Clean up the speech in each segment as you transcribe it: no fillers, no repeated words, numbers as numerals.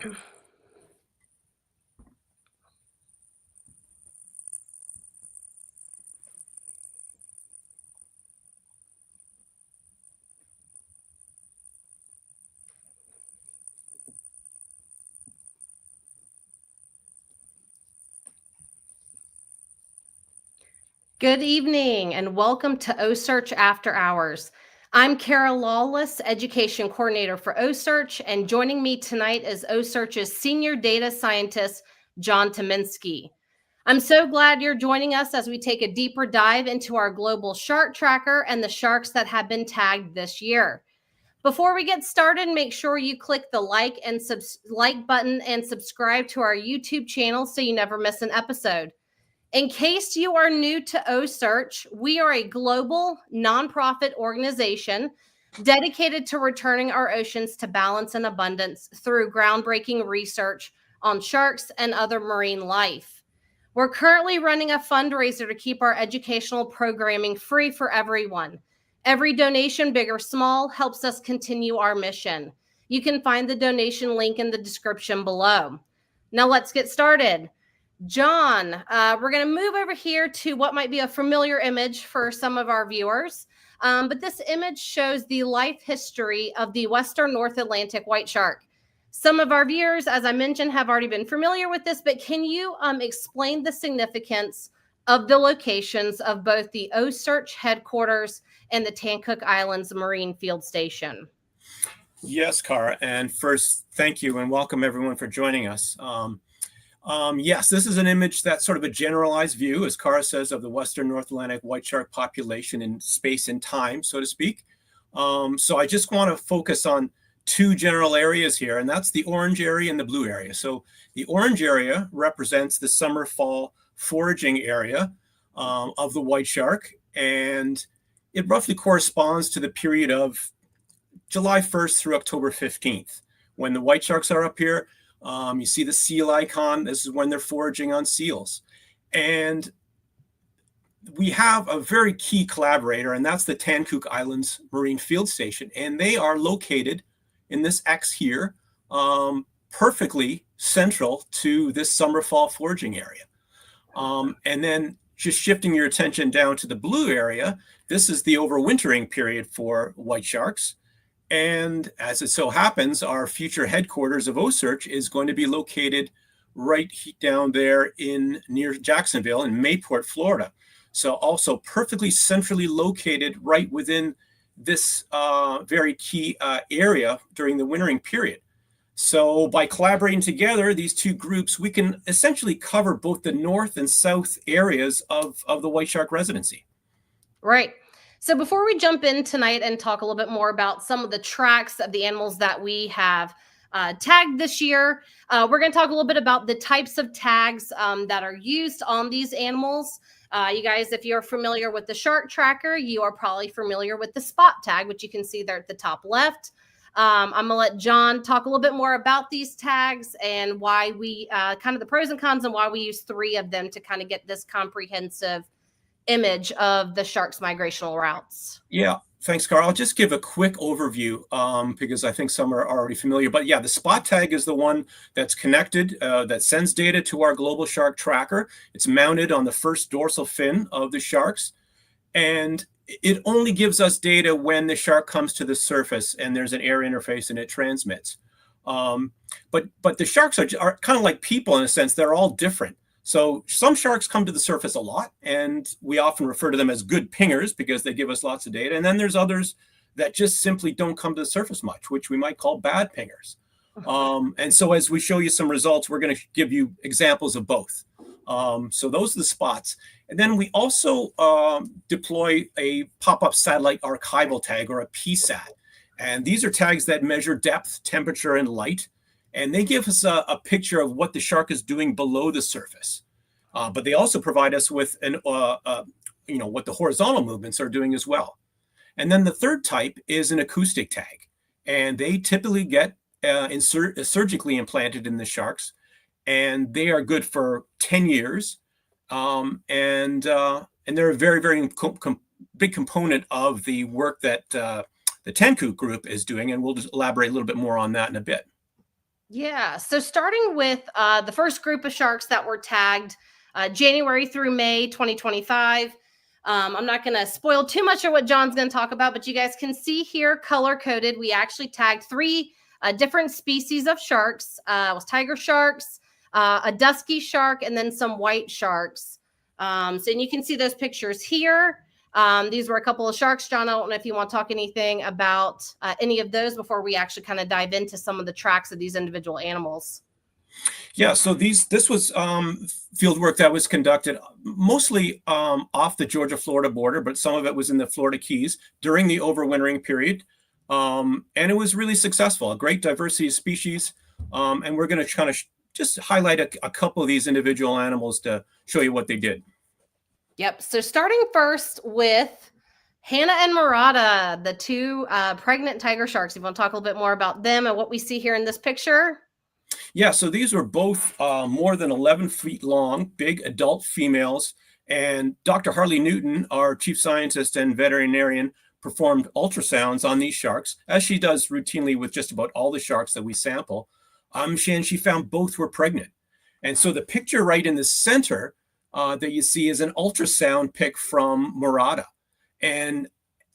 Good evening and welcome to OCEARCH After Hours. I'm Kara Lawless, Education Coordinator for OCEARCH, and joining me tonight is OCEARCH's Senior Data Scientist, John Tyminski. I'm so glad you're joining us as we take a deeper dive into our global shark tracker and the sharks that have been tagged this year. Before we get started, make sure you click the like button and subscribe to our YouTube channel so you never miss an episode. In case you are new to OCEARCH, we are a global nonprofit organization dedicated to returning our oceans to balance and abundance through groundbreaking research on sharks and other marine life. We're currently running a fundraiser to keep our educational programming free for everyone. Every donation, big or small, helps us continue our mission. You can find the donation link in the description below. Now let's get started. John, we're going to move over here to what might be a familiar image for some of our viewers. But this image shows the life history of the Western North Atlantic white shark. Some of our viewers, as I mentioned, have already been familiar with this, but can you explain the significance of the locations of both the OCEARCH headquarters and the Tancook Islands Marine Field Station? Yes, Cara. And first, thank you and welcome everyone for joining us. Yes, this is an image that's sort of a generalized view, as Cara says, of the Western North Atlantic white shark population in space and time, so to speak. So I just want to focus on two general areas here, and that's the orange area and the blue area. So the orange area represents the summer-fall foraging area of the white shark, and it roughly corresponds to the period of July 1st through October 15th, when the white sharks are up here. You see the seal icon. This is when they're foraging on seals. And we have a very key collaborator, and that's the Tancook Islands Marine Field Station. And they are located in this X here, perfectly central to this summer-fall foraging area. And then just shifting your attention down to the blue area, this is the overwintering period for white sharks. And as it so happens, our future headquarters of OCEARCH is going to be located right down there near Jacksonville in Mayport, Florida. So also perfectly centrally located right within this very key area during the wintering period. So by collaborating together, these two groups, we can essentially cover both the north and south areas of the white shark residency. Right. So before we jump in tonight and talk a little bit more about some of the tracks of the animals that we have tagged this year, we're going to talk a little bit about the types of tags that are used on these animals. You guys, if you're familiar with the shark tracker, you are probably familiar with the spot tag, which you can see there at the top left. I'm going to let John talk a little bit more about these tags and why we kind of the pros and cons and why we use 3 of them to kind of get this comprehensive image of the shark's migrational routes. Yeah, thanks, Carl. I'll just give a quick overview because I think some are already familiar. But yeah, the spot tag is the one that's connected, that sends data to our global shark tracker. It's mounted on the first dorsal fin of the sharks. And it only gives us data when the shark comes to the surface and there's an air interface and it transmits. But the sharks are kind of like people in a sense. They're all different. So some sharks come to the surface a lot, and we often refer to them as good pingers because they give us lots of data. And then there's others that just simply don't come to the surface much, which we might call bad pingers. And so as we show you some results, we're going to give you examples of both. So those are the spots. And then we also deploy a pop-up satellite archival tag, or a PSAT. And these are tags that measure depth, temperature, and light. And they give us a picture of what the shark is doing below the surface. But they also provide us with what the horizontal movements are doing as well. And then the third type is an acoustic tag. And they typically get surgically implanted in the sharks. And they are good for 10 years. And they're a very, very big component of the work that the Tancook group is doing. And we'll just elaborate a little bit more on that in a bit. Yeah. So starting with the first group of sharks that were tagged January through May 2025. I'm not going to spoil too much of what John's going to talk about, but you guys can see here color coded. We actually tagged three different species of sharks. It was tiger sharks, a dusky shark, and then some white sharks. And you can see those pictures here. These were a couple of sharks. John, I don't know if you want to talk anything about any of those before we actually kind of dive into some of the tracks of these individual animals. Yeah, so this was field work that was conducted mostly off the Georgia-Florida border, but some of it was in the Florida Keys during the overwintering period. And it was really successful, a great diversity of species. And we're going to kind of just highlight a couple of these individual animals to show you what they did. Yep. So starting first with Hannah and Murata, the two pregnant tiger sharks. You want to talk a little bit more about them and what we see here in this picture? Yeah, so these were both more than 11 feet long, big adult females. And Dr. Harley Newton, our chief scientist and veterinarian, performed ultrasounds on these sharks, as she does routinely with just about all the sharks that we sample. She found both were pregnant. And so the picture right in the center that you see is an ultrasound pic from Murata. And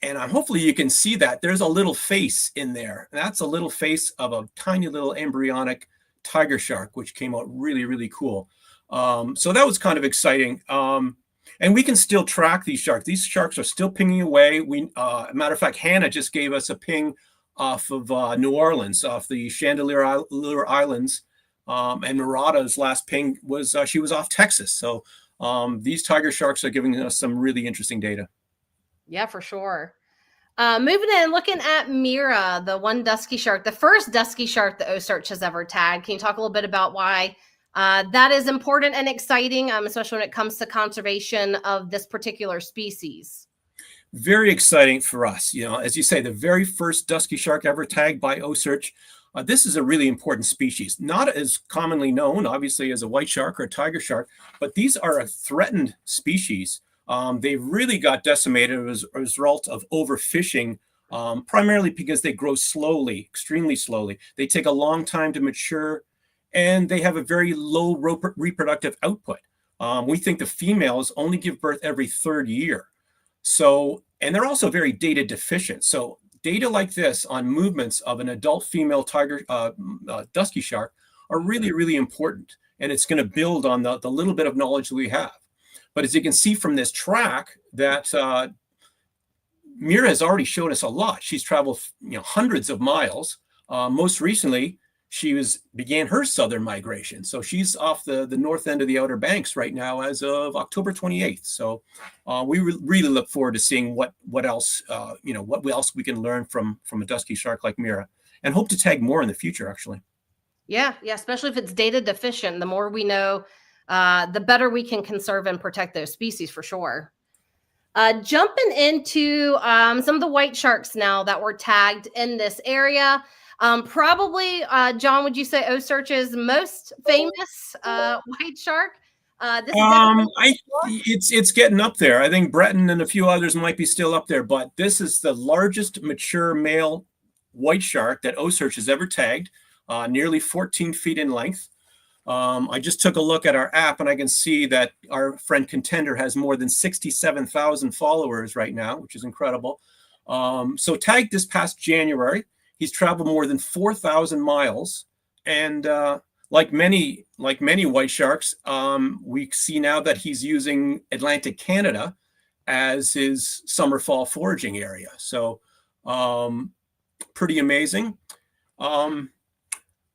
hopefully you can see that there's a little face in there. That's a little face of a tiny little embryonic tiger shark, which came out really, really cool. So that was kind of exciting. And we can still track these sharks. These sharks are still pinging away. Matter of fact, Hannah just gave us a ping off of New Orleans, off the Chandelier Islands. And Murata's last ping was she was off Texas. So these tiger sharks are giving us some really interesting data. Yeah, for sure. Moving in, looking at Mira, the one dusky shark, the first dusky shark that OCEARCH has ever tagged. Can you talk a little bit about why that is important and exciting, especially when it comes to conservation of this particular species? Very exciting for us. You know, as you say, the very first dusky shark ever tagged by OCEARCH. This is a really important species, not as commonly known, obviously, as a white shark or a tiger shark, but these are a threatened species. They really got decimated as a result of overfishing, primarily because they grow slowly, extremely slowly. They take a long time to mature, and they have a very low reproductive output. We think the females only give birth every third year. So, and they're also very data deficient. So data like this on movements of an adult female tiger, dusky shark are really, really important. And it's going to build on the little bit of knowledge that we have. But as you can see from this track, that Mira has already shown us a lot. She's traveled, hundreds of miles. Most recently, she began her southern migration. So she's off the north end of the Outer Banks right now as of October 28th. So we really look forward to seeing what else, what else we can learn from a dusky shark like Mira, and hope to tag more in the future, actually. Yeah, especially if it's data deficient. The more we know, the better we can conserve and protect those species for sure. Jumping into some of the white sharks now that were tagged in this area. Probably, John, would you say OCEARCH's most famous white shark? It's getting up there. I think Breton and a few others might be still up there, but this is the largest mature male white shark that OCEARCH has ever tagged, nearly 14 feet in length. I just took a look at our app, and I can see that our friend Contender has more than 67,000 followers right now, which is incredible. So tagged this past January, he's traveled more than 4,000 miles. And like many white sharks, we see now that he's using Atlantic Canada as his summer-fall foraging area. So pretty amazing.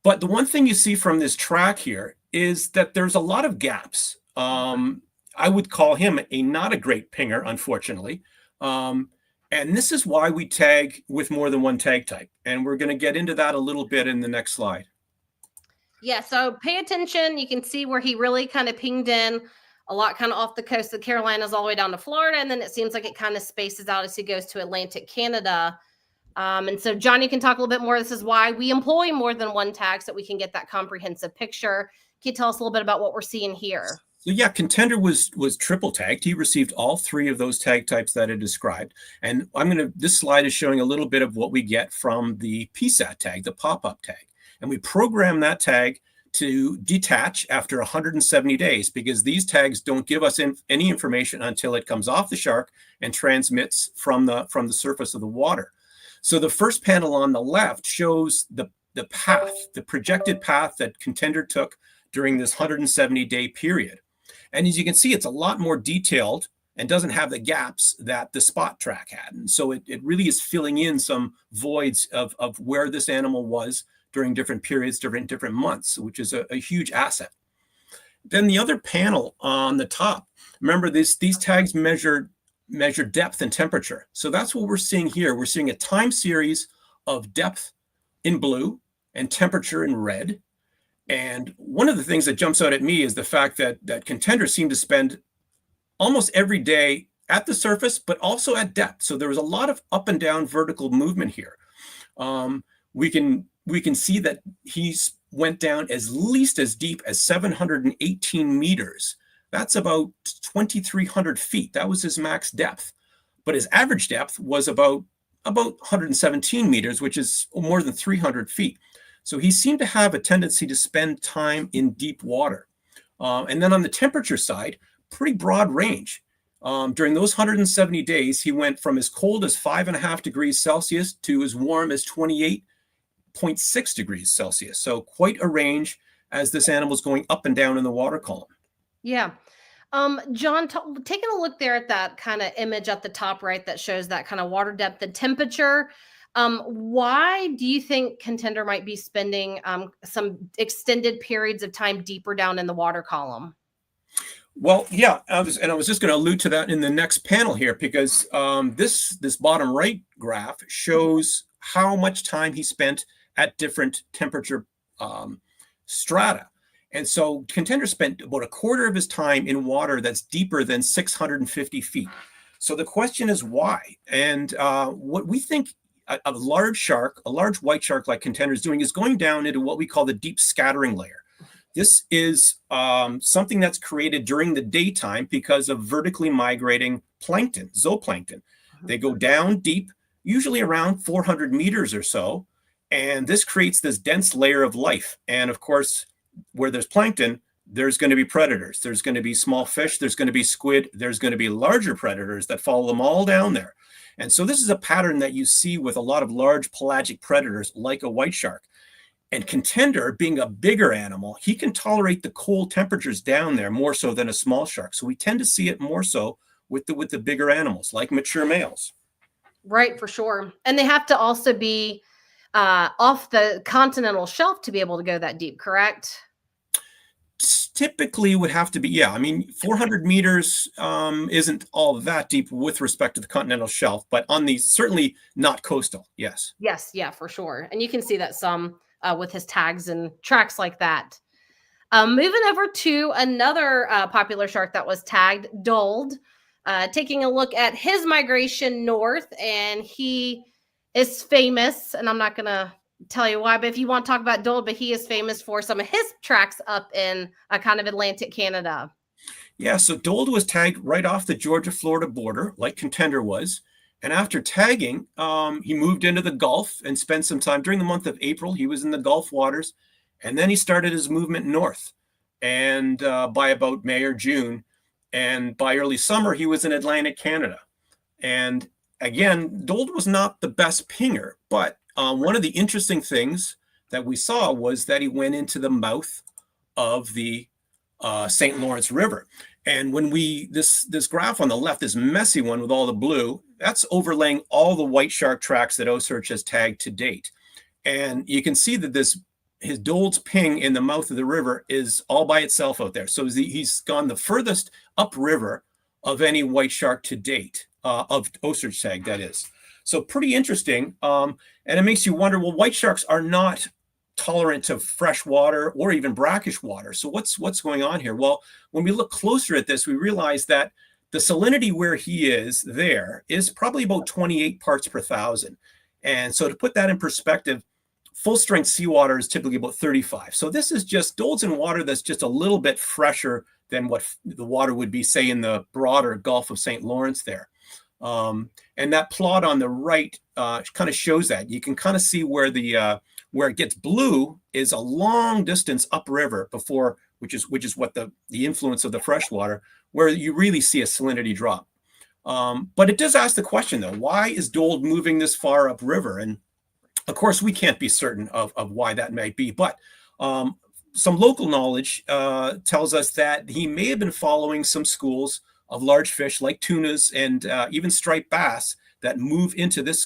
But the one thing you see from this track here is that there's a lot of gaps. I would call him not a great pinger, unfortunately. And this is why we tag with more than one tag type. And we're going to get into that a little bit in the next slide. Yeah, so pay attention. You can see where he really kind of pinged in a lot kind of off the coast of the Carolinas all the way down to Florida. And then it seems like it kind of spaces out as he goes to Atlantic Canada. And so, John, you can talk a little bit more. This is why we employ more than one tag so that we can get that comprehensive picture. Can you tell us a little bit about what we're seeing here? So yeah, Contender was triple tagged. He received all three of those tag types that I described. And this slide is showing a little bit of what we get from the PSAT tag, the pop-up tag. And we program that tag to detach after 170 days, because these tags don't give us any information until it comes off the shark and transmits from the surface of the water. So the first panel on the left shows the path, the projected path that Contender took during this 170-day period. And as you can see, it's a lot more detailed and doesn't have the gaps that the spot track had. And so it really is filling in some voids of where this animal was during different periods, different months, which is a huge asset. Then the other panel on the top, remember these tags measure depth and temperature. So that's what we're seeing here. We're seeing a time series of depth in blue and temperature in red. And one of the things that jumps out at me is the fact that contenders seem to spend almost every day at the surface, but also at depth. So there was a lot of up and down vertical movement here. We can see that he's went down at least as deep as 718 meters. That's about 2,300 feet. That was his max depth. But his average depth was about 117 meters, which is more than 300 feet. So he seemed to have a tendency to spend time in deep water. And then on the temperature side, pretty broad range. During those 170 days, he went from as cold as 5.5 degrees Celsius to as warm as 28.6 degrees Celsius. So quite a range as this animal is going up and down in the water column. Yeah. John, taking a look there at that kind of image at the top right that shows that kind of water depth and temperature, why do you think Contender might be spending some extended periods of time deeper down in the water column? Well, yeah, I was just going to allude to that in the next panel here, because this bottom right graph shows how much time he spent at different temperature strata. And so Contender spent about a quarter of his time in water that's deeper than 650 feet. So the question is why? And what we think a large shark, a large white shark like Contender is doing, is going down into what we call the deep scattering layer. This is something that's created during the daytime because of vertically migrating plankton, zooplankton. They go down deep, usually around 400 meters or so, and this creates this dense layer of life. And of course, where there's plankton, there's going to be predators. There's going to be small fish. There's going to be squid. There's going to be larger predators that follow them all down there. And so this is a pattern that you see with a lot of large pelagic predators like a white shark. And Contender, being a bigger animal, he can tolerate the cold temperatures down there more so than a small shark. So we tend to see it more so with the bigger animals, like mature males. Right, for sure. And they have to also be off the continental shelf to be able to go that deep, correct? Typically would have to be, yeah. I mean, 400 meters isn't all that deep with respect to the continental shelf, but on the certainly not coastal. Yes. Yes, yeah, for sure. And you can see that some with his tags and tracks like that. Moving over to another popular shark that was tagged, Dold, taking a look at his migration north, and he is famous, and I'm not going to tell you why, but if you want to talk about Dold, but he is famous for some of his tracks up in kind of Atlantic Canada. Yeah, so Dold was tagged right off the Georgia-Florida border, like Contender was. And after tagging, he moved into the Gulf and spent some time during the month of April. He was in the Gulf waters, and then he started his movement north. And by about May or June, and by early summer, he was in Atlantic Canada. And again, Dold was not the best pinger, but one of the interesting things that we saw was that he went into the mouth of the St. Lawrence River. And when this graph on the left, this messy one with all the blue, that's overlaying all the white shark tracks that OCEARCH has tagged to date. And you can see that his Dold's ping in the mouth of the river is all by itself out there. So he's gone the furthest upriver of any white shark to date, of OCEARCH tag, that is. So pretty interesting. And it makes you wonder, well, white sharks are not tolerant to fresh water or even brackish water. So what's going on here? Well, when we look closer at this, we realize that the salinity where he is there is probably about 28 parts per thousand. And so to put that in perspective, full strength seawater is typically about 35. So this is just Dold's in water that's just a little bit fresher than what the water would be, say, in the broader Gulf of St. Lawrence there. And that plot on the right kind of shows that. You can kind of see where the Where it gets blue is a long distance upriver before, which is what the influence of the freshwater, where you really see a salinity drop. But it does ask the question, though, why is Dold moving this far upriver? And of course, we can't be certain of why that might be, but some local knowledge tells us that he may have been following some schools of large fish like tunas and even striped bass that move into this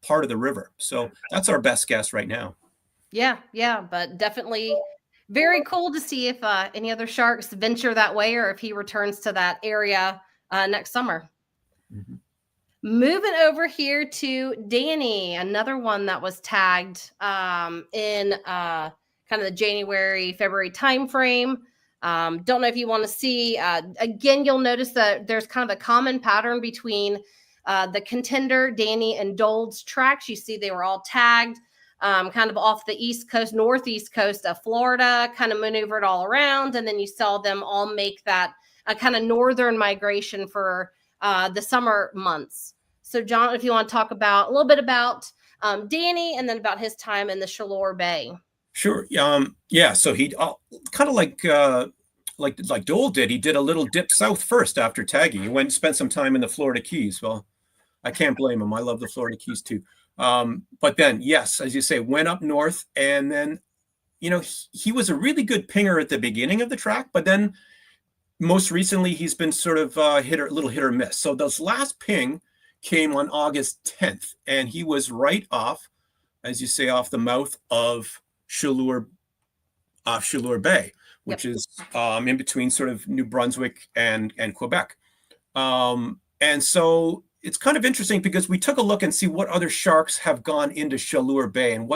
part of the river. So that's our best guess right now. Yeah, but definitely very cool to see if any other sharks venture that way or if he returns to that area next summer. Mhm. Moving over here to Danny, another one that was tagged in kind of the January, February timeframe. Don't know if you want to see, again, you'll notice that there's kind of a common pattern between the Contender, Danny, and Dold's tracks. You see they were all tagged kind of off the east coast, northeast coast of Florida, kind of maneuvered all around. And then you saw them all make that kind of northern migration for the summer months. So, John, if you want to talk about a little bit about Danny and then about his time in the Chaleur Bay. Sure. Yeah. So he kind of like Dole did. He did a little dip south first after tagging. He went and spent some time in the Florida Keys. Well, I can't blame him. I love the Florida Keys too. But then, yes, as you say, went up north, and then, he was a really good pinger at the beginning of the track, but then most recently he's been sort of little hit or miss. So this last ping came on August 10th, and he was right off, as you say, off the mouth of Chaleur Bay, which is in between sort of New Brunswick and Quebec. And so it's kind of interesting because we took a look and see what other sharks have gone into Chaleur Bay and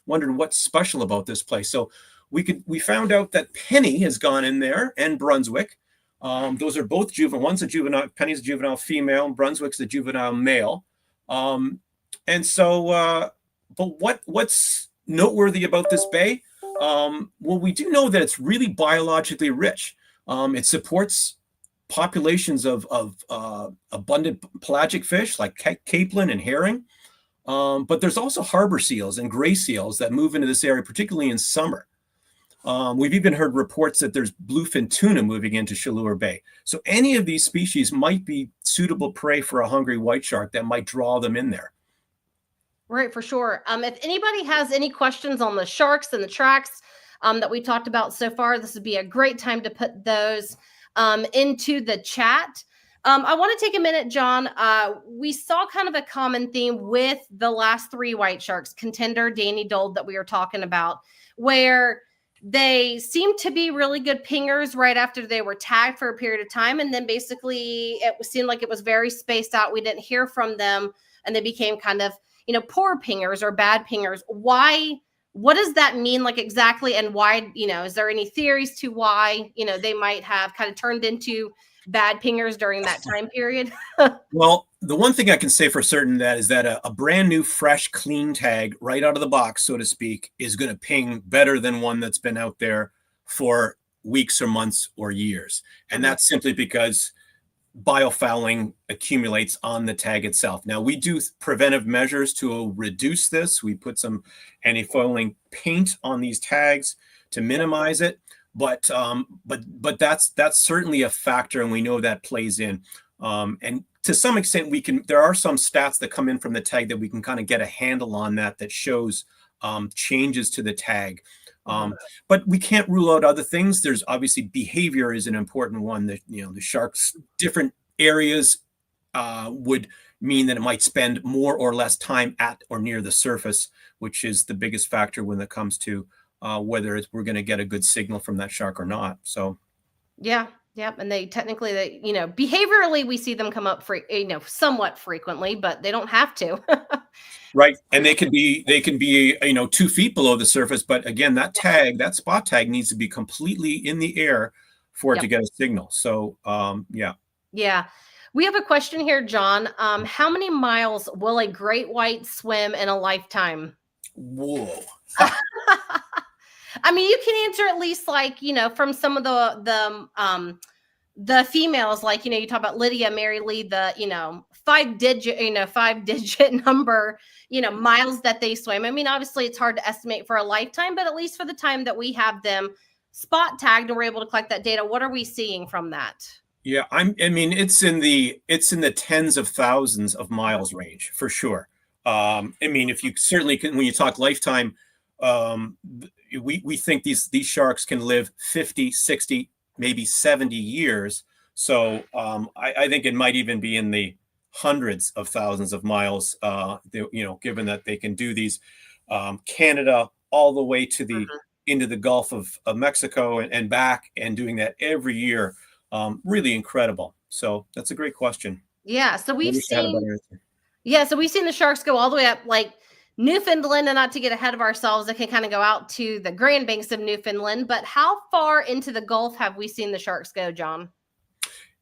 wondered what's special about this place. So we found out that Penny has gone in there and Brunswick. Those are both juvenile. One's a juvenile. Penny's a juvenile female. And Brunswick's a juvenile male. And so, but what's noteworthy about this bay? Well, we do know that it's really biologically rich. It supports populations of abundant pelagic fish like capelin and herring. But there's also harbor seals and gray seals that move into this area, particularly in summer. We've even heard reports that there's bluefin tuna moving into Chaleur Bay. So any of these species might be suitable prey for a hungry white shark that might draw them in there. Right, for sure. If anybody has any questions on the sharks and the tracks that we talked about so far, this would be a great time to put those into the chat. I want to take a minute, John. We saw kind of a common theme with the last three white sharks, Contender, Danny, Dold, that we were talking about, where they seemed to be really good pingers right after they were tagged for a period of time. And then basically it seemed like it was very spaced out. We didn't hear from them and they became kind of, poor pingers or bad pingers. Why? What does that mean, like, exactly? And why, is there any theories to why, they might have kind of turned into bad pingers during that time period? Well, the one thing I can say for certain is that a brand new, fresh, clean tag right out of the box, so to speak, is going to ping better than one that's been out there for weeks or months or years. And that's simply because biofouling accumulates on the tag itself. Now, we do preventive measures to reduce this. We put some antifouling paint on these tags to minimize it. But that's certainly a factor, and we know that plays in. And to some extent, there are some stats that come in from the tag that we can kind of get a handle on that shows changes to the tag. But we can't rule out other things. There's obviously behavior is an important one. That the sharks, different areas would mean that it might spend more or less time at or near the surface, which is the biggest factor when it comes to whether we're going to get a good signal from that shark or not. So, yeah. And behaviorally, we see them come up somewhat frequently, but they don't have to. Right. And they can be 2 feet below the surface. But again, that spot tag needs to be completely in the air for it to get a signal. So, yeah. Yeah. We have a question here, John. How many miles will a great white swim in a lifetime? Whoa. I mean, you can answer at least from some of the the females, like, you talk about Lydia, Mary Lee, the, 5-digit, 5-digit number, miles that they swim. I mean, obviously it's hard to estimate for a lifetime, but at least for the time that we have them spot tagged and we're able to collect that data, what are we seeing from that? Yeah, I mean, it's in the tens of thousands of miles range for sure. I mean, if you certainly can, when you talk lifetime, we think these sharks can live 50, 60, maybe 70 years. So I think it might even be in the hundreds of thousands of miles, given that they can do these Canada all the way to the into the Gulf of Mexico and back, and doing that every year. Really incredible. So that's a great question. Yeah. So I we've wish I had a seen, better answer. so we've seen the sharks go all the way up, like Newfoundland, and not to get ahead of ourselves, they can kind of go out to the Grand Banks of Newfoundland. But how far into the Gulf have we seen the sharks go, John?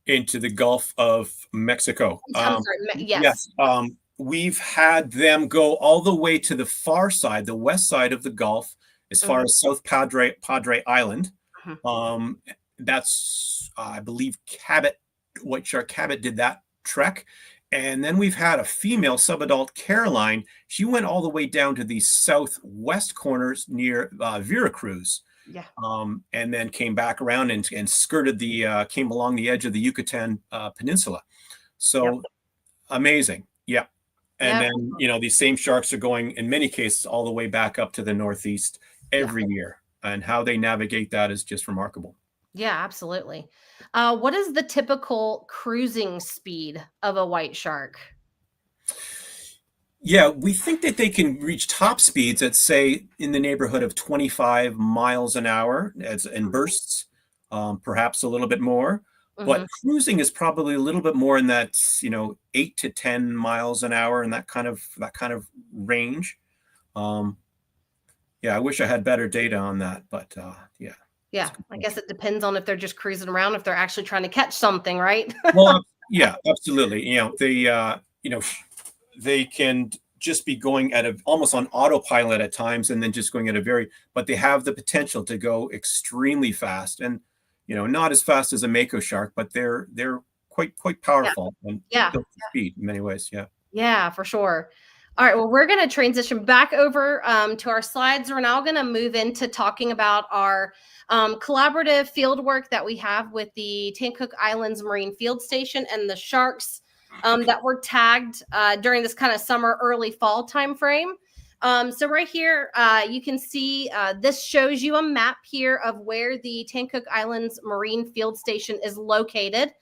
Into the Gulf of Mexico. I'm sorry. Yes. Yes. We've had them go all the way to the far side, the west side of the Gulf, as far as South Padre Island. That's, I believe, Cabot, White Shark Cabot did that trek. And then we've had a female subadult, Caroline. She went all the way down to the southwest corners near Veracruz. Yeah. And then came back around and skirted came along the edge of the Yucatan Peninsula. So amazing. Yeah. And then, these same sharks are going, in many cases, all the way back up to the Northeast every year. And how they navigate that is just remarkable. Yeah, absolutely. What is the typical cruising speed of a white shark? Yeah, we think that they can reach top speeds at, say, in the neighborhood of 25 miles an hour in bursts, perhaps a little bit more. But cruising is probably a little bit more in that, 8 to 10 miles an hour, in that kind of range. Yeah, I wish I had better data on that, but yeah. Yeah, I guess it depends on if they're just cruising around, if they're actually trying to catch something, right? Well, yeah, absolutely. They can just be going at almost on autopilot at times, and then just going at but they have the potential to go extremely fast, and not as fast as a mako shark, but they're quite powerful and built for speed in many ways. Yeah. Yeah, for sure. All right, well, we're going to transition back over to our slides. We're now going to move into talking about our collaborative field work that we have with the Tancook Islands Marine Field Station and the sharks that were tagged during this kind of summer, early fall timeframe. So right here, you can see this shows you a map here of where the Tancook Islands Marine Field Station is located.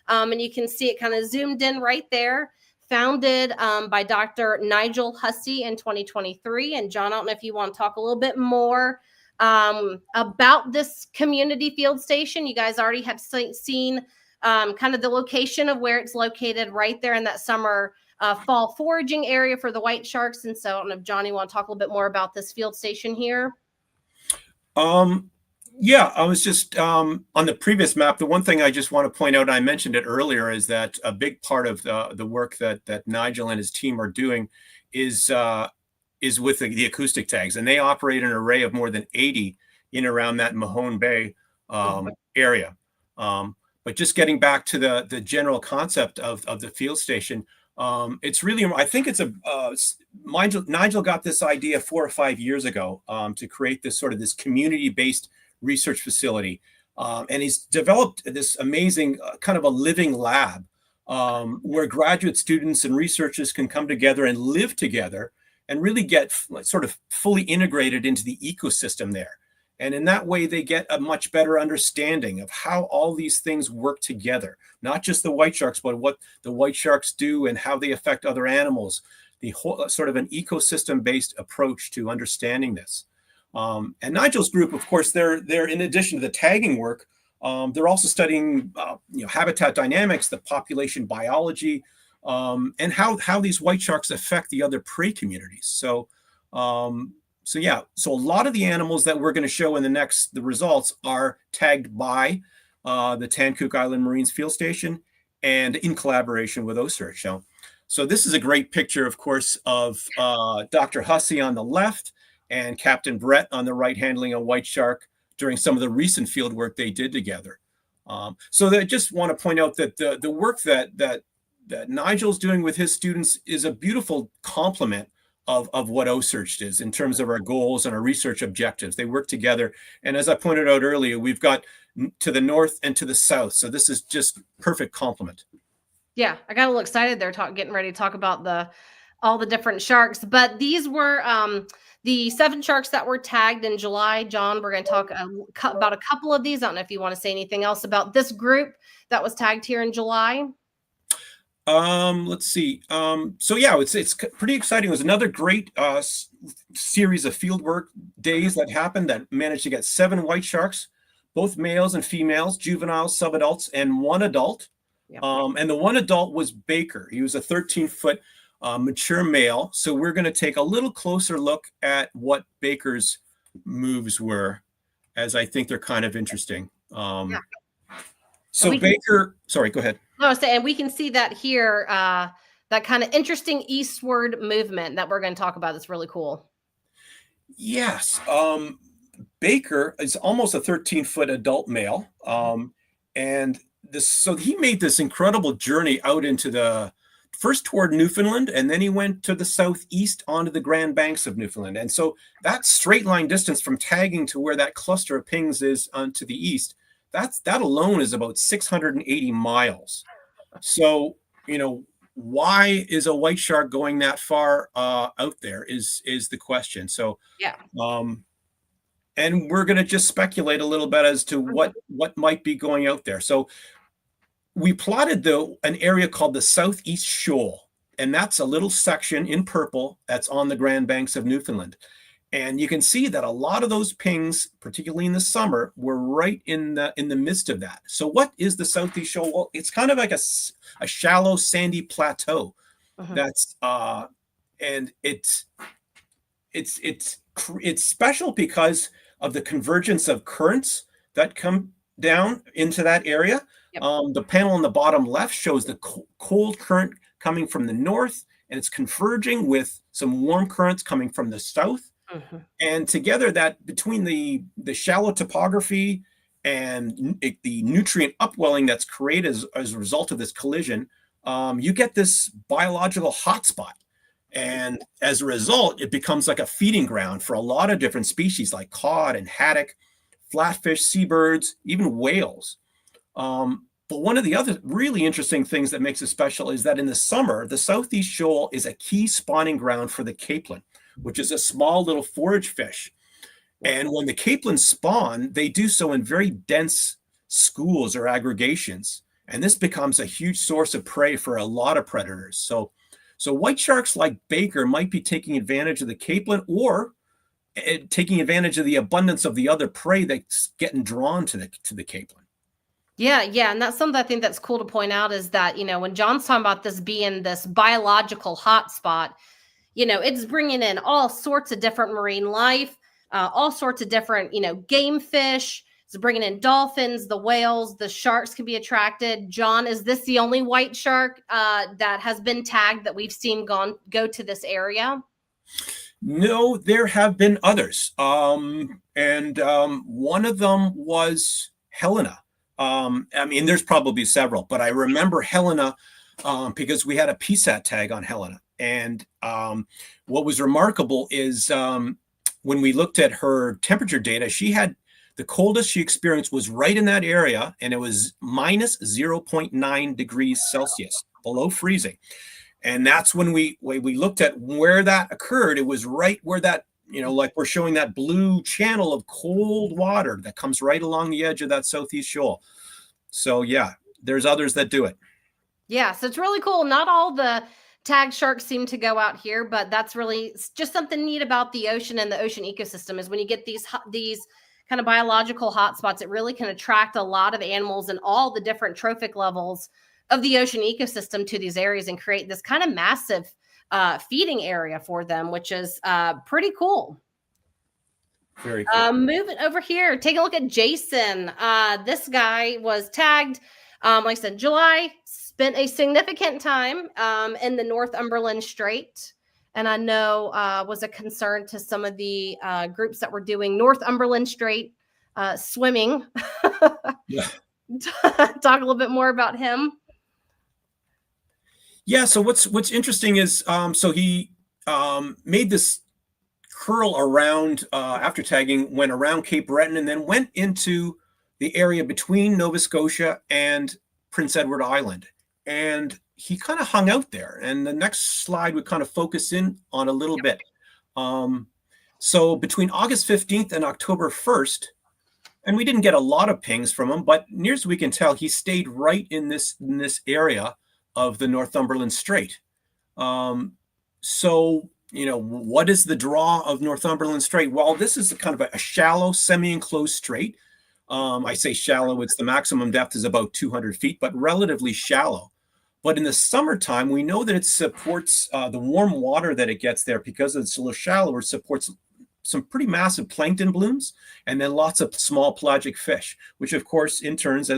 And you can see it kind of zoomed in right there. Founded by Dr. Nigel Hussey in 2023. And John, I don't know if you want to talk a little bit more about this community field station. You guys already have seen kind of the location of where it's located right there in that summer fall foraging area for the white sharks. And so I don't know if Johnny want to talk a little bit more about this field station here. Yeah, I was just on the previous map. The one thing I just want to point out, I mentioned it earlier, is that a big part of the work that Nigel and his team are doing is with the acoustic tags, and they operate an array of more than 80 in around that Mahone Bay area. But just getting back to the general concept of the field station, it's really, I think it's Nigel got this idea 4 or 5 years ago to create this community-based research facility, and he's developed this amazing kind of a living lab where graduate students and researchers can come together and live together and really get sort of fully integrated into the ecosystem there. And in that way, they get a much better understanding of how all these things work together, not just the white sharks, but what the white sharks do and how they affect other animals, the whole sort of an ecosystem-based approach to understanding this. And Nigel's group, of course, they're in addition to the tagging work, they're also studying habitat dynamics, the population biology, and how these white sharks affect the other prey communities. So a lot of the animals that we're going to show in the results are tagged by the Tancook Island Marine Field Station and in collaboration with OCEARCH. So this is a great picture, of course, of Dr. Hussey on the left and Captain Brett on the right, handling a white shark during some of the recent field work they did together. So I just want to point out that the work that Nigel's doing with his students is a beautiful complement of what OCEARCH is in terms of our goals and our research objectives. They work together. And as I pointed out earlier, we've got to the north and to the south. So this is just perfect complement. Yeah, I got a little excited there getting ready to talk about all the different sharks. But these were the 7 sharks that were tagged in July. John, we're going to talk about a couple of these. I don't know if you want to say anything else about this group that was tagged here in July. Let's see. So yeah, it's pretty exciting. It was another great series of fieldwork days that happened that managed to get 7 white sharks, both males and females, juveniles, subadults, and 1 adult. Yep. And the 1 adult was Baker. He was a 13-foot mature male. So we're going to take a little closer look at what Baker's moves were, as I think they're kind of interesting. Yeah. So Baker, sorry, go ahead. No, and we can see that here, that kind of interesting eastward movement that we're going to talk about. That's really cool. Yes. Baker is almost a 13-foot adult male. And so he made this incredible journey out into first toward Newfoundland, and then he went to the southeast onto the Grand Banks of Newfoundland. And so that straight line distance from tagging to where that cluster of pings is to the east, that alone is about 680 miles. So, why is a white shark going that far out there is the question. So, yeah. And we're going to just speculate a little bit as to what might be going out there. So we plotted an area called the Southeast Shoal, and that's a little section in purple that's on the Grand Banks of Newfoundland. And you can see that a lot of those pings, particularly in the summer, were right in the midst of that. So what is the Southeast Shoal? Well, it's kind of like a shallow sandy plateau. That's and it's special because of the convergence of currents that come down into that area. Yep. The panel on the bottom left shows the cold current coming from the north, and it's converging with some warm currents coming from the south. And together, that between the shallow topography and the nutrient upwelling that's created as a result of this collision, you get this biological hotspot. And as a result, it becomes like a feeding ground for a lot of different species like cod and haddock, flatfish, seabirds, even whales. But one of the other really interesting things that makes it special is that in the summer, the Southeast Shoal is a key spawning ground for the capelin, which is a small little forage fish. And when the capelins spawn, they do so in very dense schools or aggregations. And this becomes a huge source of prey for a lot of predators. So white sharks like Baker might be taking advantage of the capelin or taking advantage of the abundance of the other prey that's getting drawn to the capelin. Yeah. And that's something I think that's cool to point out is that, when John's talking about this being this biological hotspot, it's bringing in all sorts of different marine life, all sorts of different, game fish. It's bringing in dolphins, the whales, the sharks can be attracted. John, is this the only white shark that has been tagged that we've seen go to this area? No, there have been others. And one of them was Helena. There's probably several, but I remember Helena because we had a PSAT tag on Helena. And what was remarkable is when we looked at her temperature data, she had the coldest she experienced was right in that area, and it was minus 0.9 degrees Celsius, below freezing. And that's when we looked at where that occurred. It was right where that, like we're showing that blue channel of cold water that comes right along the edge of that Southeast Shoal. So yeah, there's others that do it. Yeah, so it's really cool. Not all the tagged sharks seem to go out here, but that's really just something neat about the ocean and the ocean ecosystem is when you get these kind of biological hotspots, it really can attract a lot of animals and all the different trophic levels of the ocean ecosystem to these areas and create this kind of massive feeding area for them, which is pretty cool. Very cool. Moving over here, take a look at Jason. This guy was tagged, like I said, July, spent a significant time in the Northumberland Strait. And I know was a concern to some of the groups that were doing Northumberland Strait swimming. Yeah. talk a little bit more about him? Yeah. So what's interesting is so he made this curl around after tagging, went around Cape Breton, and then went into the area between Nova Scotia and Prince Edward Island. And he kind of hung out there. And the next slide would kind of focus in on a little bit. So between August 15th and October 1st, and we didn't get a lot of pings from him, but near as we can tell, he stayed right in this area of the Northumberland Strait. So, what is the draw of Northumberland Strait? Well, this is kind of a shallow, semi-enclosed strait. I say shallow, it's the maximum depth is about 200 feet, but relatively shallow. But in the summertime, we know that it supports the warm water that it gets there, because it's a little shallower, supports some pretty massive plankton blooms, and then lots of small pelagic fish, which of course in turns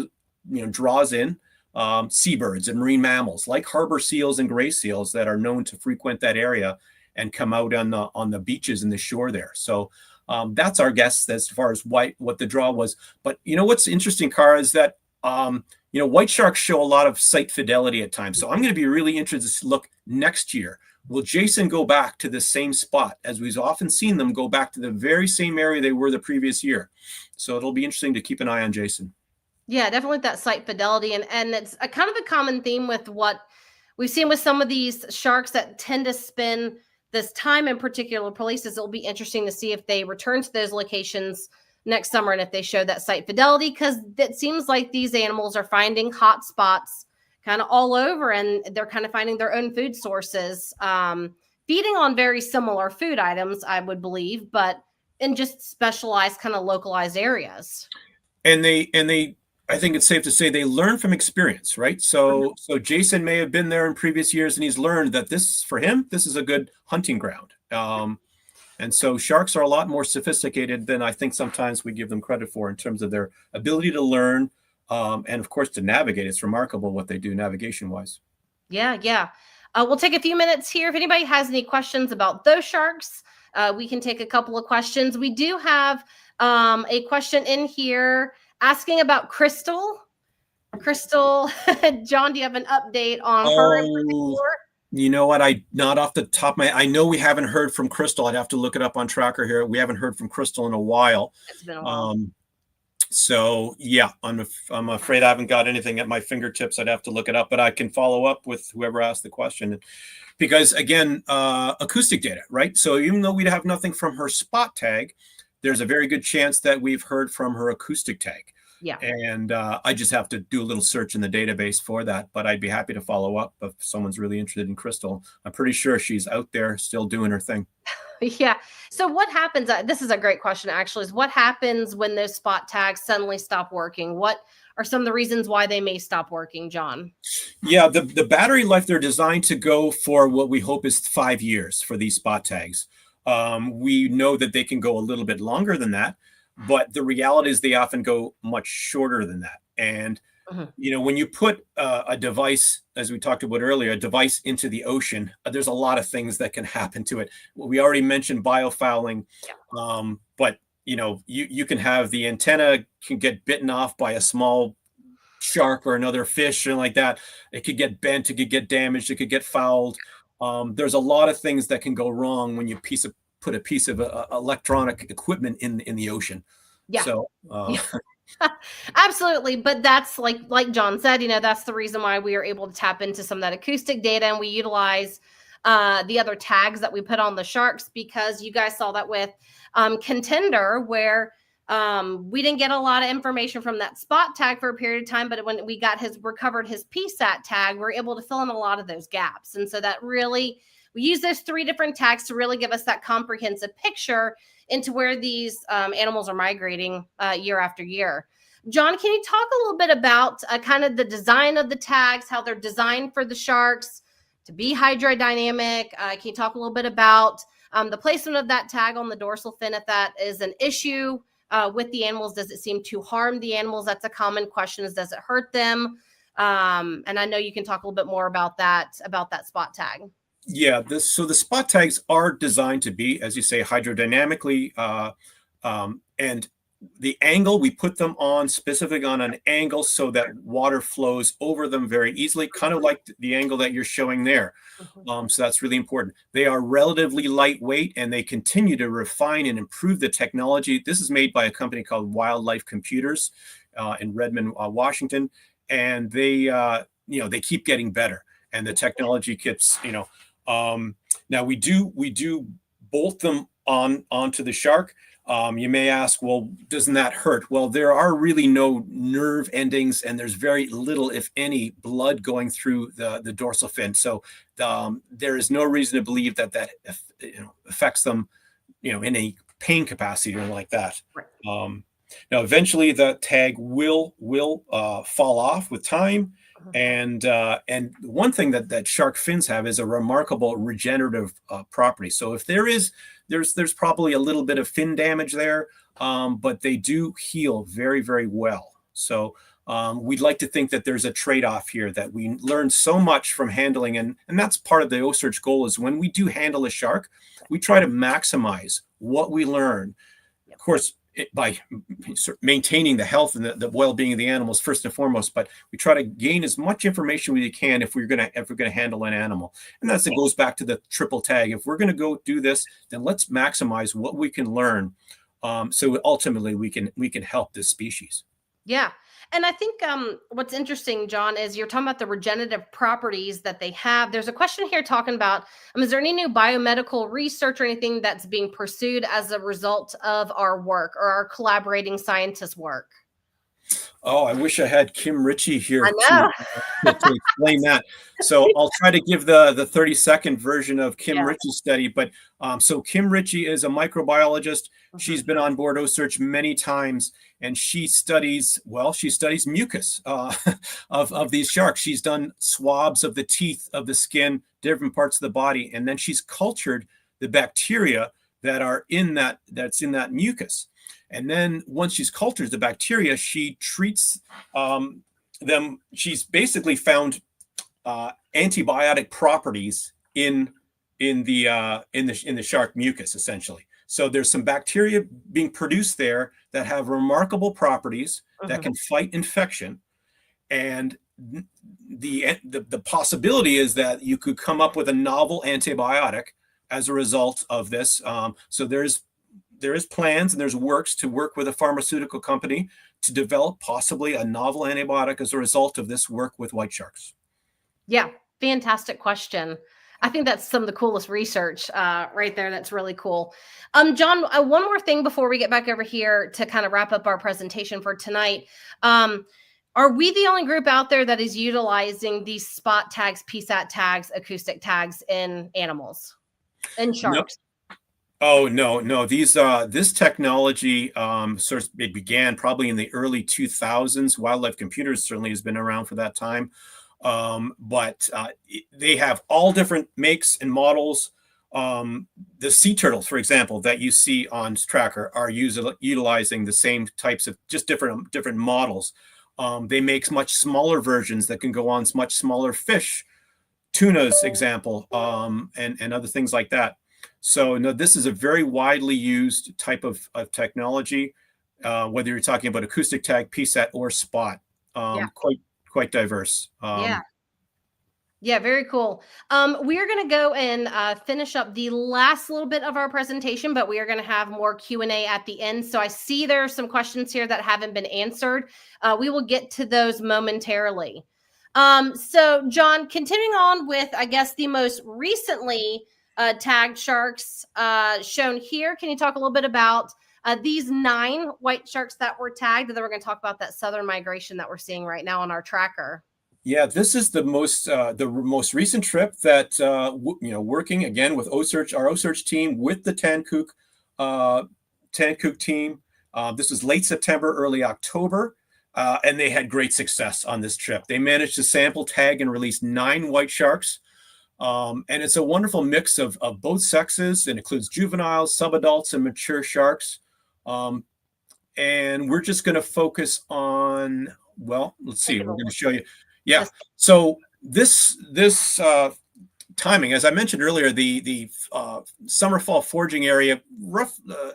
draws in seabirds and marine mammals like harbor seals and gray seals that are known to frequent that area and come out on the beaches and the shore there. So that's our guess as far as what the draw was. But what's interesting, Cara, is that white sharks show a lot of sight fidelity at times. So I'm going to be really interested to look next year. Will Jason go back to the same spot, as we've often seen them go back to the very same area they were the previous year? So it'll be interesting to keep an eye on Jason. Yeah, definitely that sight fidelity. And it's a kind of a common theme with what we've seen with some of these sharks that tend to spend this time in particular places. It'll be interesting to see if they return to those locations next summer and if they show that sight fidelity, because it seems like these animals are finding hot spots kind of all over, and they're kind of finding their own food sources, feeding on very similar food items, I would believe, but in just specialized kind of localized areas. And they I think it's safe to say they learn from experience, right? So Jason may have been there in previous years, and he's learned that for him, this is a good hunting ground. And so sharks are a lot more sophisticated than I think sometimes we give them credit for in terms of their ability to learn, and of course to navigate. It's remarkable what they do navigation-wise. Yeah. We'll take a few minutes here. If anybody has any questions about those sharks, we can take a couple of questions. We do have a question in here asking about Crystal. Crystal, John, do you have an update on her in particular? You know what? Not off the top of my, I know we haven't heard from Crystal. I'd have to look it up on Tracker here. We haven't heard from Crystal in a while. It's been a while. So yeah, I'm afraid I haven't got anything at my fingertips. I'd have to look it up, but I can follow up with whoever asked the question, because again, acoustic data, right? So even though we'd have nothing from her spot tag, there's a very good chance that we've heard from her acoustic tag. Yeah. And I just have to do a little search in the database for that, but I'd be happy to follow up if someone's really interested in Crystal. I'm pretty sure she's out there still doing her thing. Yeah. So what happens? This is a great question, actually, is what happens when those spot tags suddenly stop working? What are some of the reasons why they may stop working, John? Yeah, the battery life, they're designed to go for what we hope is 5 years for these spot tags. We know that they can go a little bit longer than that, but the reality is they often go much shorter than that. And when you put a device, as we talked about earlier, a device into the ocean, there's a lot of things that can happen to it. We already mentioned biofouling, but you can have the antenna can get bitten off by a small shark or another fish and like that. It could get bent, it could get damaged, it could get fouled. There's a lot of things that can go wrong when you put a piece of electronic equipment in the ocean. Yeah. So absolutely. But that's like John said, that's the reason why we are able to tap into some of that acoustic data, and we utilize the other tags that we put on the sharks, because you guys saw that with Contender, where we didn't get a lot of information from that spot tag for a period of time, but when we recovered his PSAT tag, we're able to fill in a lot of those gaps. And so that really, we use those 3 different tags to really give us that comprehensive picture into where these animals are migrating year after year. John, can you talk a little bit about kind of the design of the tags, how they're designed for the sharks to be hydrodynamic? Can you talk a little bit about the placement of that tag on the dorsal fin, if that is an issue with the animals? Does it seem to harm the animals? That's a common question, is does it hurt them? And I know you can talk a little bit more about that spot tag. Yeah, so the spot tags are designed to be, as you say, hydrodynamically, and the angle, we put them on specific on an angle so that water flows over them very easily, kind of like the angle that you're showing there. So that's really important. They are relatively lightweight, and they continue to refine and improve the technology. This is made by a company called Wildlife Computers in Redmond, Washington, and they keep getting better, and the technology keeps, now we do bolt them onto the shark. You may ask, well, doesn't that hurt? Well, there are really no nerve endings, and there's very little, if any, blood going through the dorsal fin. So there is no reason to believe that affects them, in a pain capacity or like that. Right. Now, eventually, the tag will fall off with time. And one thing that shark fins have is a remarkable regenerative property. So if there's probably a little bit of fin damage there, but they do heal very, very well. So we'd like to think that there's a trade-off here, that we learn so much from handling, and that's part of the OCEARCH goal, is when we do handle a shark, we try to maximize what we learn. Of course, by maintaining the health and the well-being of the animals first and foremost, but we try to gain as much information we can if we're going to handle an animal. And it goes back to the triple tag. If we're going to go do this, then let's maximize what we can learn, so ultimately we can help this species. Yeah. And I think what's interesting, John, is you're talking about the regenerative properties that they have. There's a question here talking about, is there any new biomedical research or anything that's being pursued as a result of our work or our collaborating scientists' work? Oh, I wish I had Kim Ritchie here I know. to explain that. So I'll try to give the 30-second version of Kim Ritchie's study. But so Kim Ritchie is a microbiologist. She's been on board OCEARCH many times, and she studies mucus of these sharks. She's done swabs of the teeth, of the skin, different parts of the body, and then she's cultured the bacteria that's in that mucus. And then once she's cultured the bacteria, she treats them. She's basically found antibiotic properties in the shark mucus, essentially. So there's some bacteria being produced there that have remarkable properties that can fight infection, and the possibility is that you could come up with a novel antibiotic as a result of this. So there is plans and there's works to work with a pharmaceutical company to develop possibly a novel antibiotic as a result of this work with white sharks. Yeah, fantastic question. I think that's some of the coolest research right there. That's really cool. John, one more thing before we get back over here to kind of wrap up our presentation for tonight. Are we the only group out there that is utilizing these spot tags, PSAT tags, acoustic tags in animals and sharks? Nope. Oh, no. This technology it began probably in the early 2000s. Wildlife Computers certainly has been around for that time. But they have all different makes and models. The sea turtles, for example, that you see on Tracker are utilizing the same types of just different models. They make much smaller versions that can go on much smaller fish, tunas, example, and other things like that. So no, this is a very widely used type of technology, whether you're talking about acoustic tag, PSAT, or spot. Quite diverse. Yeah, very cool. We are going to go and finish up the last little bit of our presentation, but we are going to have more Q&A at the end. So I see there are some questions here that haven't been answered. We will get to those momentarily. So John, continuing on with, I guess, the most recently tagged sharks shown here. Can you talk a little bit about these 9 white sharks that were tagged? And then we're going to talk about that southern migration that we're seeing right now on our tracker. Yeah, this is the most recent trip that working again with OCEARCH, our OCEARCH team with the Tankook team. This was late September, early October, and they had great success on this trip. They managed to sample, tag, and release 9 white sharks. And it's a wonderful mix of both sexes. It includes juveniles, subadults, and mature sharks. And we're just going to focus on, well, let's see, we're going to show you. Yeah. So this timing, as I mentioned earlier, the summer fall foraging area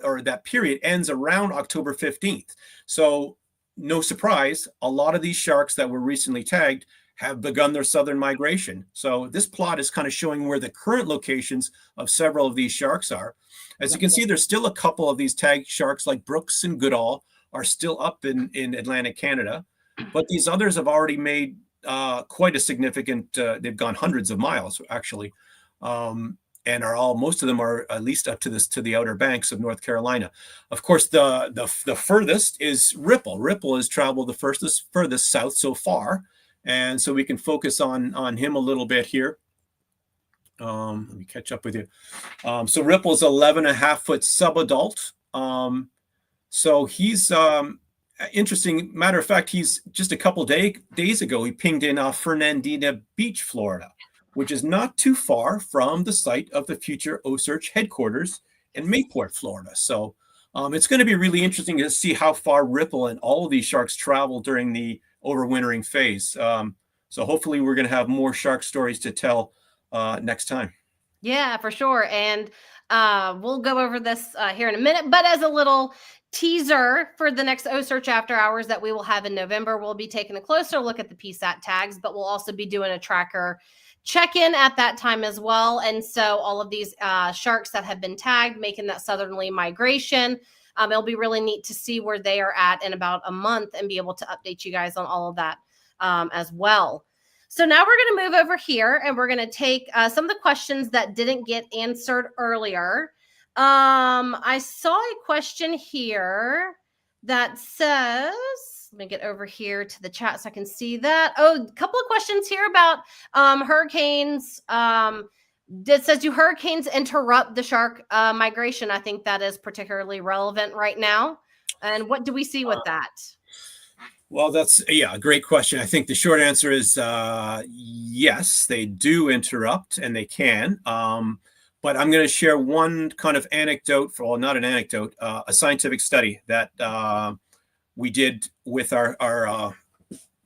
or that period ends around October 15th. So no surprise, a lot of these sharks that were recently tagged have begun their southern migration. So this plot is kind of showing where the current locations of several of these sharks are. As you can see, there's still a couple of these tagged sharks like Brooks and Goodall are still up in Atlantic Canada, but these others have already made quite a significant, they've gone hundreds of miles actually, and most of them are at least up to the Outer Banks of North Carolina. Of course, the furthest is Ripple. Ripple has traveled the furthest south so far, and so we can focus on him a little bit here. Let me catch up with you. So Ripple's 11.5-foot subadult. So he's interesting. Matter of fact, he's just a couple days ago, he pinged in Fernandina Beach, Florida, which is not too far from the site of the future OCEARCH headquarters in Mayport, Florida. So it's going to be really interesting to see how far Ripple and all of these sharks travel during the overwintering phase. So hopefully we're going to have more shark stories to tell next time. Yeah, for sure. And we'll go over this here in a minute, but as a little teaser for the next OCEARCH After Hours that we will have in November, we'll be taking a closer look at the PSAT tags, but we'll also be doing a tracker check-in at that time as well. And so all of these sharks that have been tagged, making that southerly migration, it'll be really neat to see where they are at in about a month and be able to update you guys on all of that as well. So now we're going to move over here and we're going to take some of the questions that didn't get answered earlier. I saw a question here that says, let me get over here to the chat so I can see that. Oh, a couple of questions here about hurricanes. It says, do hurricanes interrupt the shark migration? I think that is particularly relevant right now. And what do we see with that? Well, that's a great question. I think the short answer is yes, they do interrupt and they can. But I'm going to share one kind of anecdote, not an anecdote, a scientific study that we did with our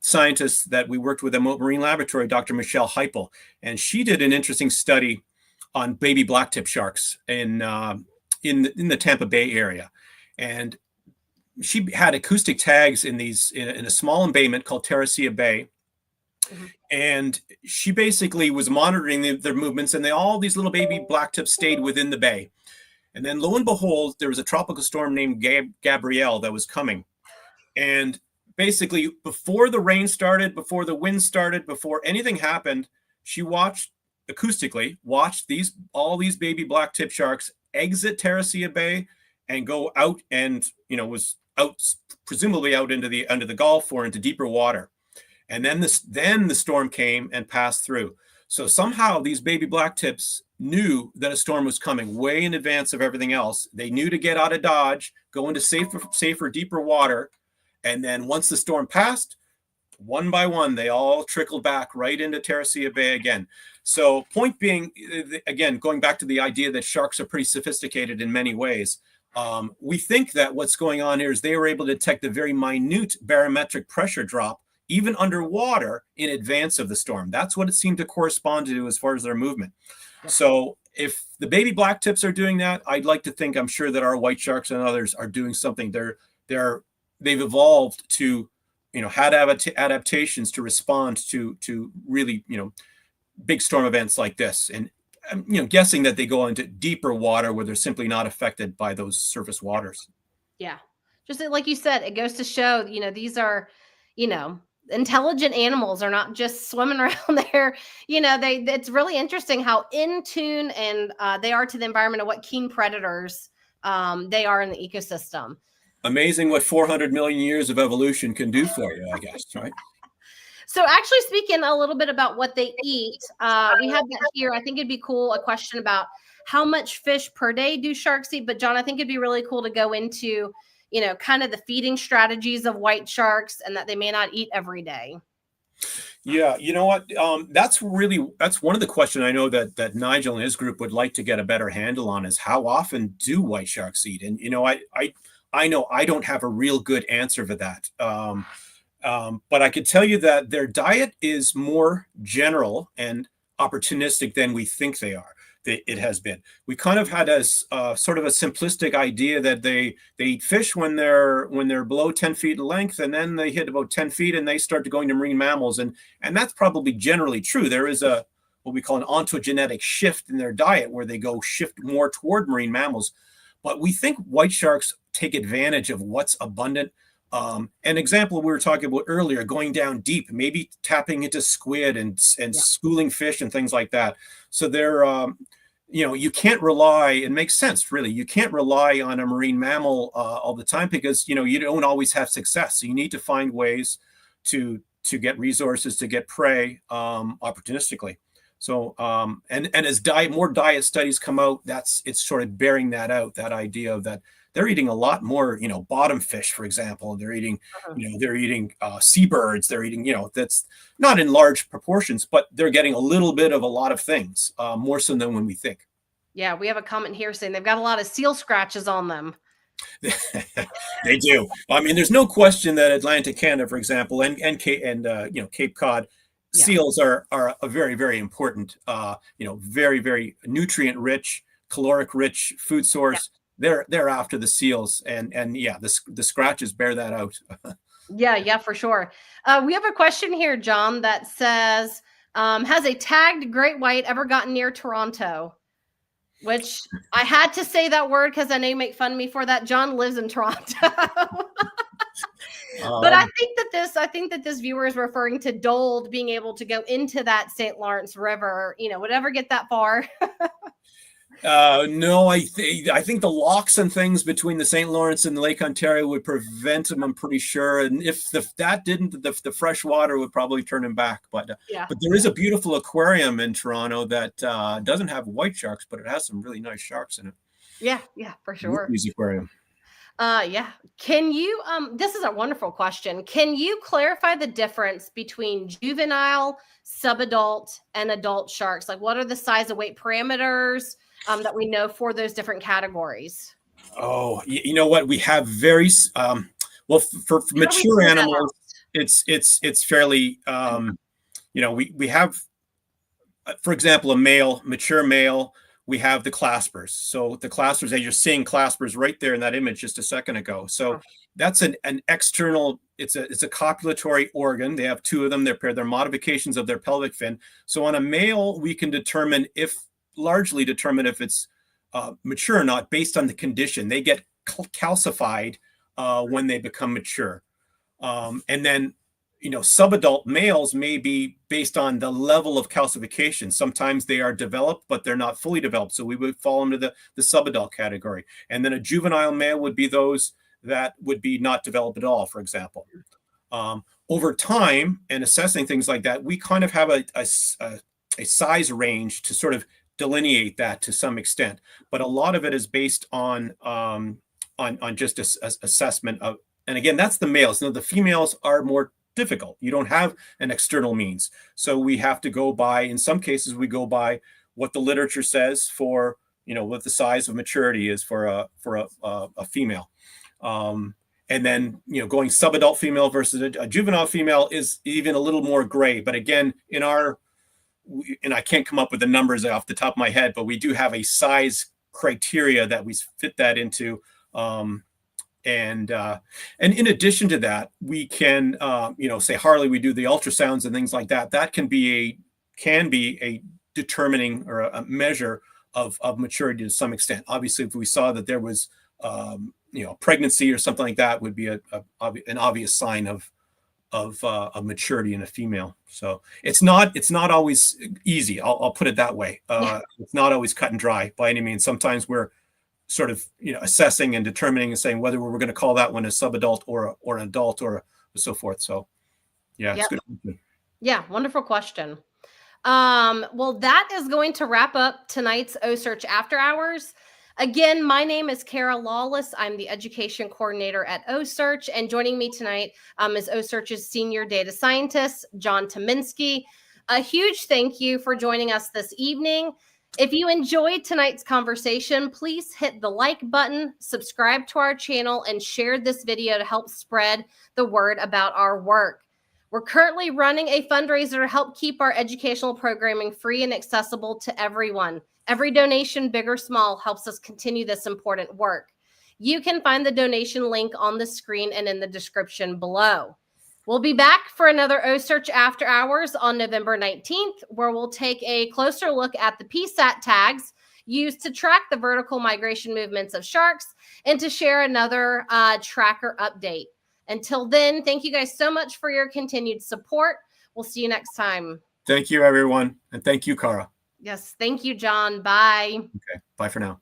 scientists that we worked with at Marine Laboratory, Dr. Michelle Heipel. And she did an interesting study on baby blacktip sharks in the Tampa Bay area. And she had acoustic tags in a small embayment called Terracea Bay. Mm-hmm. And she basically was monitoring their movements, and all these little baby blacktips stayed within the bay. And then lo and behold, there was a tropical storm named Gabrielle that was coming. And basically, before the rain started, before the wind started, before anything happened, she acoustically watched all these baby blacktip sharks exit Terracea Bay and go out, and was out, presumably out into the Gulf or into deeper water. And then the storm came and passed through. So somehow these baby blacktips knew that a storm was coming way in advance of everything else. They knew to get out of Dodge, go into safer, deeper water. And then once the storm passed, one by one, they all trickled back right into Terracea Bay again. So point being, again, going back to the idea that sharks are pretty sophisticated in many ways. We think that what's going on here is they were able to detect a very minute barometric pressure drop even underwater in advance of the storm. That's what it seemed to correspond to as far as their movement. So if the baby blacktips are doing that, I'd like to think, I'm sure that our white sharks and others are doing something. They've evolved to, had adaptations to respond to really, big storm events like this. And guessing that they go into deeper water where they're simply not affected by those surface waters. Yeah. Just like you said, it goes to show, these are, intelligent animals are not just swimming around there. It's really interesting how in tune and they are to the environment and what keen predators they are in the ecosystem. Amazing what 400 million years of evolution can do for you, I guess, right? So actually speaking a little bit about what they eat, we have that here. I think it'd be cool, a question about how much fish per day do sharks eat? But John, I think it'd be really cool to go into, kind of the feeding strategies of white sharks and that they may not eat every day. Yeah, you know what? That's one of the questions I know that Nigel and his group would like to get a better handle on is how often do white sharks eat? And, I know I don't have a real good answer for that. But I could tell you that their diet is more general and opportunistic than we think they are. It has been. We kind of had a sort of a simplistic idea that they eat fish when they're below 10 feet in length, and then they hit about 10 feet and they start to going to marine mammals, and that's probably generally true. There is a what we call an ontogenetic shift in their diet where they go shift more toward marine mammals, but we think white sharks take advantage of what's abundant. An example we were talking about earlier, going down deep, maybe tapping into squid and schooling fish and things like that. So they're you can't rely, it makes sense, really. You can't rely on a marine mammal all the time because, you don't always have success. So you need to find ways to get resources, to get prey opportunistically. So, and as more diet studies come out, it's sort of bearing that out, that idea of that they're eating a lot more, bottom fish, for example. They're eating, they're eating seabirds. They're eating, that's not in large proportions, but they're getting a little bit of a lot of things, more so than when we think. Yeah, we have a comment here saying they've got a lot of seal scratches on them. They do. I mean, there's no question that Atlantic Canada, for example, and Cape Cod seals are a very, very important, very, very nutrient rich, caloric rich food source. They're after the seals, and the scratches bear that out. Yeah, for sure. We have a question here, John, that says, has a tagged great white ever gotten near Toronto? Which I had to say that word because I know you make fun of me for that. John lives in Toronto. But I think that this viewer is referring to Dold being able to go into that St. Lawrence River. Would ever get that far? No, I think the locks and things between the St. Lawrence and Lake Ontario would prevent him, I'm pretty sure. And if that didn't, the fresh water would probably turn him back. But there is a beautiful aquarium in Toronto that doesn't have white sharks, but it has some really nice sharks in it. Yeah, for sure. Aquarium. Can you, this is a wonderful question. Can you clarify the difference between juvenile, subadult, and adult sharks? Like, what are the size and weight parameters that we know for those different categories? Oh, you know what? We have very, well, for mature animals, it's fairly, we have, for example, a mature male, we have the claspers. So the claspers, as you're seeing claspers right there in that image just a second ago. So that's an external, it's a copulatory organ. They have two of them. They're modifications of their pelvic fin. So on a male, we can largely determine if it's mature or not based on the condition. They get calcified when they become mature. And then, subadult males may be based on the level of calcification. Sometimes they are developed, but they're not fully developed. So we would fall into the subadult category. And then a juvenile male would be those that would be not developed at all, for example. Over time and assessing things like that, we kind of have a size range to sort of delineate that to some extent. But a lot of it is based on just assessment of, and again, that's the males. Now the females are more difficult. You don't have an external means. So we have to go by, in some cases, we go by what the literature says for, what the size of maturity is for a female. And then, going subadult female versus a juvenile female is even a little more gray. But again, and I can't come up with the numbers off the top of my head, but we do have a size criteria that we fit that into. And in addition to that, we can, say Harley, we do the ultrasounds and things like that. That can be a determining or a measure of maturity to some extent. Obviously, if we saw that there was, pregnancy or something like that, would be an obvious sign of maturity in a female. So it's not always easy. I'll put it that way. It's not always cut and dry by any means. Sometimes we're sort of assessing and determining and saying whether we're going to call that one a subadult or an adult or so forth. So it's good. Yeah, wonderful question. Well, that is going to wrap up tonight's OCEARCH After Hours. Again, my name is Kara Lawless. I'm the education coordinator at OCEARCH, and joining me tonight is OCEARCH's senior data scientist, John Tyminski. A huge thank you for joining us this evening. If you enjoyed tonight's conversation, please hit the like button, subscribe to our channel, and share this video to help spread the word about our work. We're currently running a fundraiser to help keep our educational programming free and accessible to everyone. Every donation, big or small, helps us continue this important work. You can find the donation link on the screen and in the description below. We'll be back for another OCEARCH After Hours on November 19th, where we'll take a closer look at the PSAT tags used to track the vertical migration movements of sharks and to share another tracker update. Until then, thank you guys so much for your continued support. We'll see you next time. Thank you, everyone. And thank you, Cara. Yes, thank you, John. Bye. Okay, bye for now.